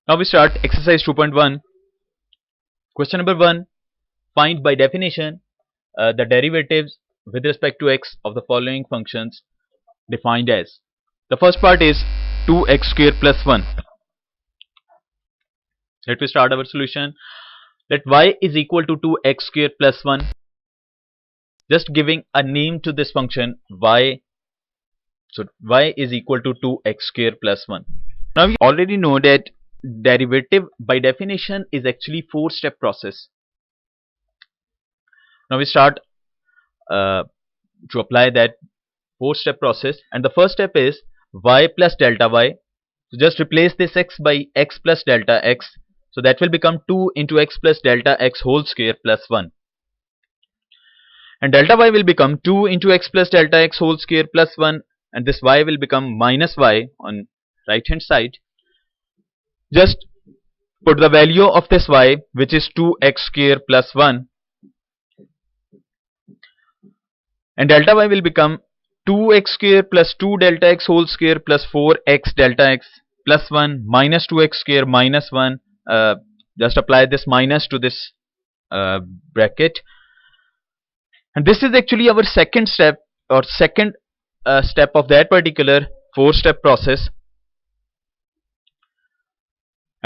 Now we start exercise 2.1. Question number 1. Find by definition the derivatives with respect to x of the following functions defined as. The first part is 2x square plus 1. Let me start our solution. Let y is equal to 2x square plus 1. Just giving a name to this function y. So y is equal to 2x square plus 1. Now we already know that derivative by definition is actually four-step process. Now we start to apply that four-step process, and the first step is y plus delta y. So just replace this x by x plus delta x. So that will become 2 into x plus delta x whole square plus 1. And delta y will become 2 into x plus delta x whole square plus 1, and this y will become minus y on right hand side. Just put the value of this y, which is 2x square plus 1, and delta y will become 2x square plus 2 delta x whole square plus 4x delta x plus 1 minus 2x square minus 1. Just apply this minus to this bracket, and this is actually our second step or second step of that particular four-step process.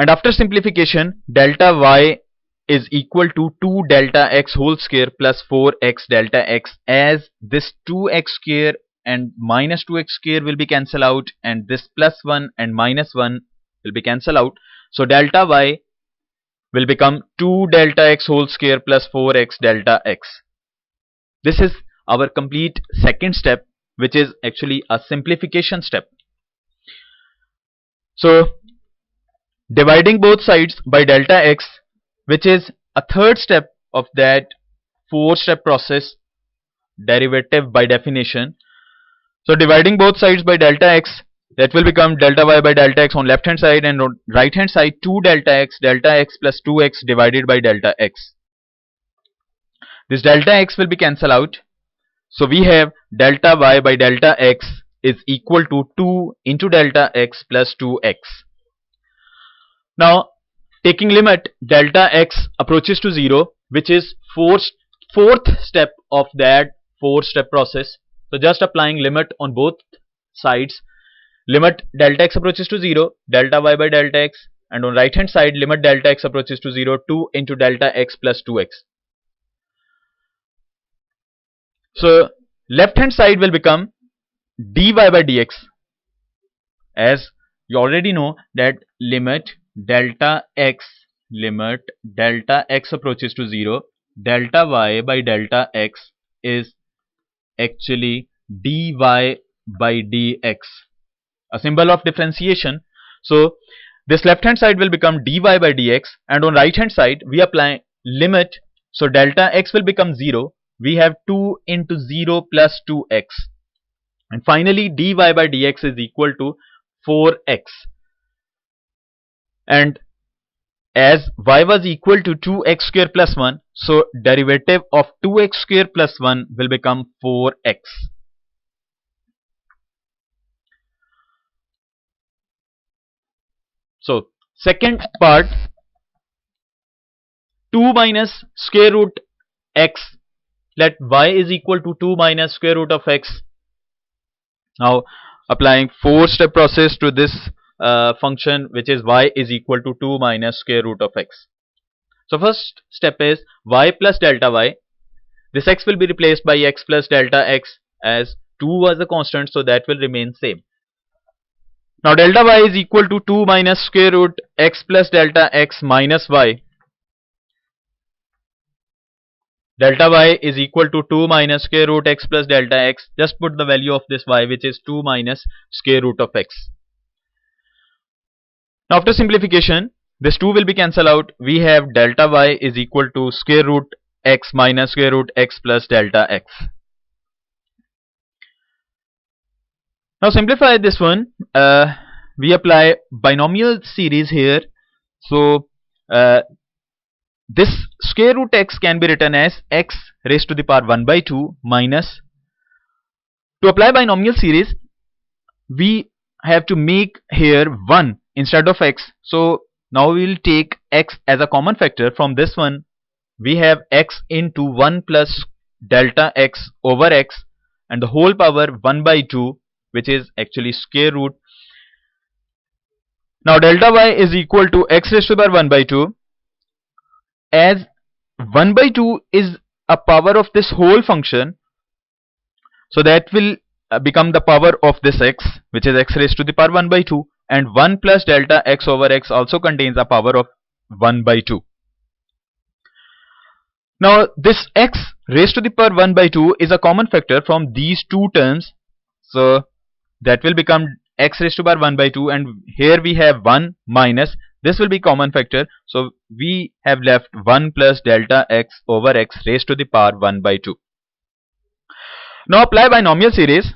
And after simplification, delta y is equal to 2 delta x whole square plus 4x delta x, as this 2x square and minus 2x square will be cancelled out, and this plus 1 and minus 1 will be cancelled out. So delta y will become 2 delta x whole square plus 4x delta x. This is our complete second step, which is actually a simplification step. So dividing both sides by delta x, which is a third step of that four-step process, derivative by definition. So dividing both sides by delta x, that will become delta y by delta x on left hand side, and on right hand side 2 delta x plus 2x divided by delta x. This delta x will be cancelled out. So we have delta y by delta x is equal to 2 into delta x plus 2x. Now taking limit delta x approaches to 0, which is fourth step of that four-step process. So just applying limit on both sides, limit delta x approaches to 0, delta y by delta x, and on right hand side limit delta x approaches to 0, 2 into delta x plus 2x. So left hand side will become dy by dx, as you already know that limit delta x approaches to 0, delta y by delta x is actually dy by dx, a symbol of differentiation. So this left hand side will become dy by dx, and on right hand side we apply limit. So delta x will become 0. We have 2 into 0 plus 2x, and finally dy by dx is equal to 4x. And as y was equal to 2x square plus 1, so derivative of 2x square plus 1 will become 4x. So second part, 2 minus square root x. Let y is equal to 2 minus square root of x. Now applying four-step process to this function, which is y is equal to 2 minus square root of x. So first step is y plus delta y. This x will be replaced by x plus delta x, as 2 was a constant, so that will remain same. Now delta y is equal to 2 minus square root x plus delta x minus y. Delta y is equal to 2 minus square root x plus delta x. Just put the value of this y, which is 2 minus square root of x. Now after simplification, this 2 will be cancelled out. We have delta y is equal to square root x minus square root x plus delta x. Now simplify this one. We apply binomial series here. So this square root x can be written as x raised to the power 1 by 2 minus. To apply binomial series, we have to make here 1 instead of x. So Now we will take x as a common factor. From this one we have x into 1 plus delta x over x and the whole power 1 by 2, which is actually square root. Now delta y is equal to x raised to the power 1 by 2, as 1 by 2 is a power of this whole function, so that will become the power of this x, which is x raised to the power 1 by 2, and 1 plus delta x over x also contains a power of 1 by 2. Now this x raised to the power 1 by 2 is a common factor from these two terms, so that will become x raised to the power 1 by 2, and here we have 1 minus, this will be common factor, so we have left 1 plus delta x over x raised to the power 1 by 2. Now apply binomial series.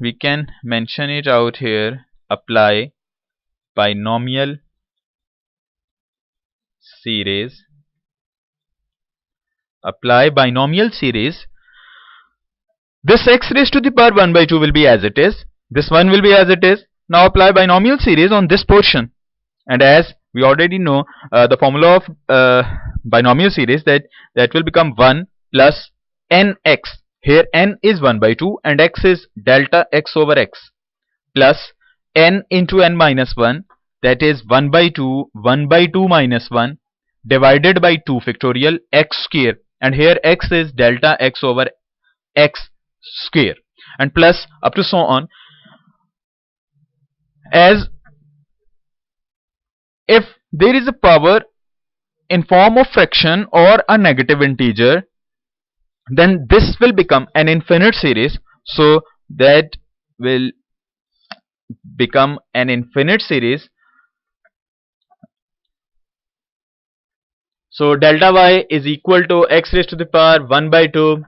We can mention it out here. Apply binomial series. Apply binomial series. This x raised to the power 1 by 2 will be as it is. This one will be as it is. Now apply binomial series on this portion. And as we already know the formula of binomial series, that will become 1 plus nx. Here n is 1 by 2 and x is delta x over x, plus n into n minus 1, that is 1 by 2 minus 1 divided by 2 factorial x square, and here x is delta x over x square, and plus up to so on. As if there is a power in form of fraction or a negative integer, then this will become an infinite series, so that will become an infinite series. So delta y is equal to x raised to the power 1 by 2.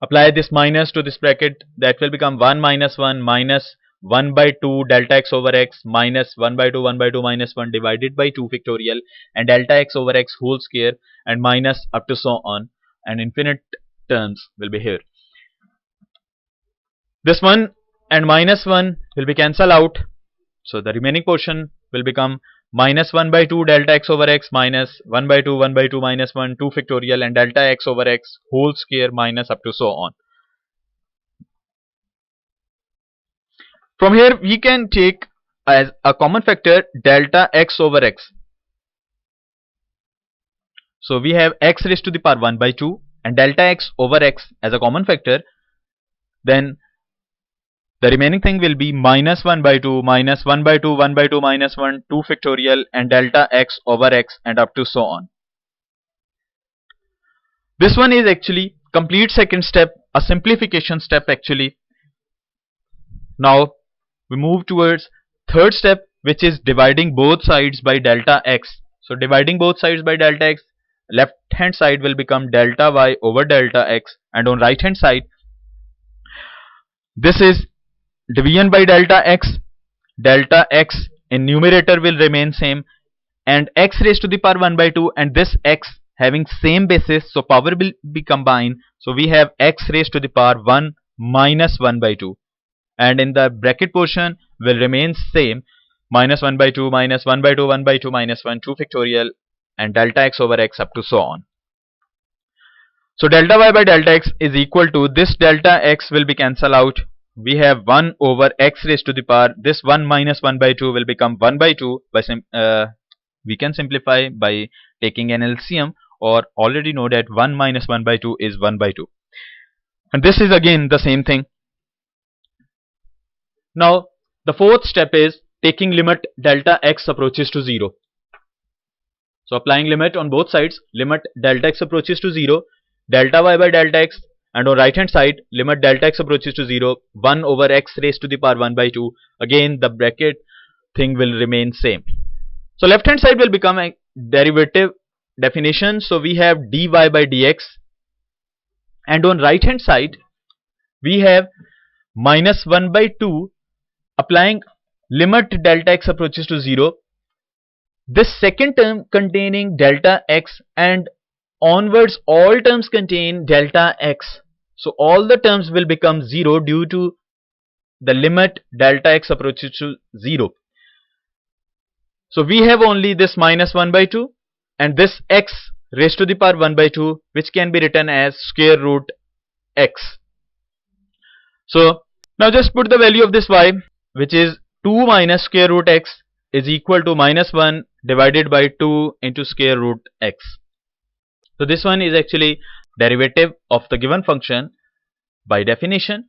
Apply this minus to this bracket, that will become 1 minus 1 minus 1 by 2 delta x over x minus 1 by 2 minus 1 divided by 2 factorial and delta x over x whole square, and minus up to so on, and infinite terms will be here. This 1 and minus 1 will be cancelled out, so the remaining portion will become minus 1 by 2 delta x over x minus 1 by 2 minus 1 2 factorial and delta x over x whole square minus up to so on. From here we can take as a common factor delta x over x. So we have x raised to the power 1 by 2 and delta x over x as a common factor. Then the remaining thing will be minus 1 by 2 minus 1 by 2 minus 1 2 factorial and delta x over x and up to so on. This one is actually complete second step, a simplification step actually. Now we move towards third step, which is dividing both sides by delta x. So dividing both sides by delta x, left hand side will become delta y over delta x, and on right hand side this is division by delta x in numerator will remain same, and x raised to the power 1 by 2 and this x having same basis, so power will be combined, so we have x raised to the power 1 minus 1 by 2, and in the bracket portion will remain same, minus 1 by 2 minus 1 by 2 minus 1 2 factorial and delta x over x up to so on. So delta y by delta x is equal to, this delta x will be cancelled out. We have 1 over x raised to the power, this 1 minus 1 by 2 will become 1 by 2. We can simplify by taking an LCM, or already know that 1 minus 1 by 2 is 1 by 2. And this is again the same thing. Now the fourth step is taking limit delta x approaches to 0. So applying limit on both sides, limit delta x approaches to 0, delta y by delta x, and on right hand side limit delta x approaches to 0, 1 over x raised to the power 1 by 2. Again the bracket thing will remain same. So left hand side will become a derivative definition, so we have dy by dx, and on right hand side we have minus 1 by 2. Applying limit delta x approaches to 0, this second term containing delta x and onwards all terms contain delta x, so all the terms will become 0 due to the limit delta x approaches to 0. So we have only this minus 1 by 2 and this x raised to the power 1 by 2, which can be written as square root x. So now just put the value of this y, which is 2 minus square root x is equal to minus 1 divided by 2 into square root x. So this one is actually derivative of the given function by definition.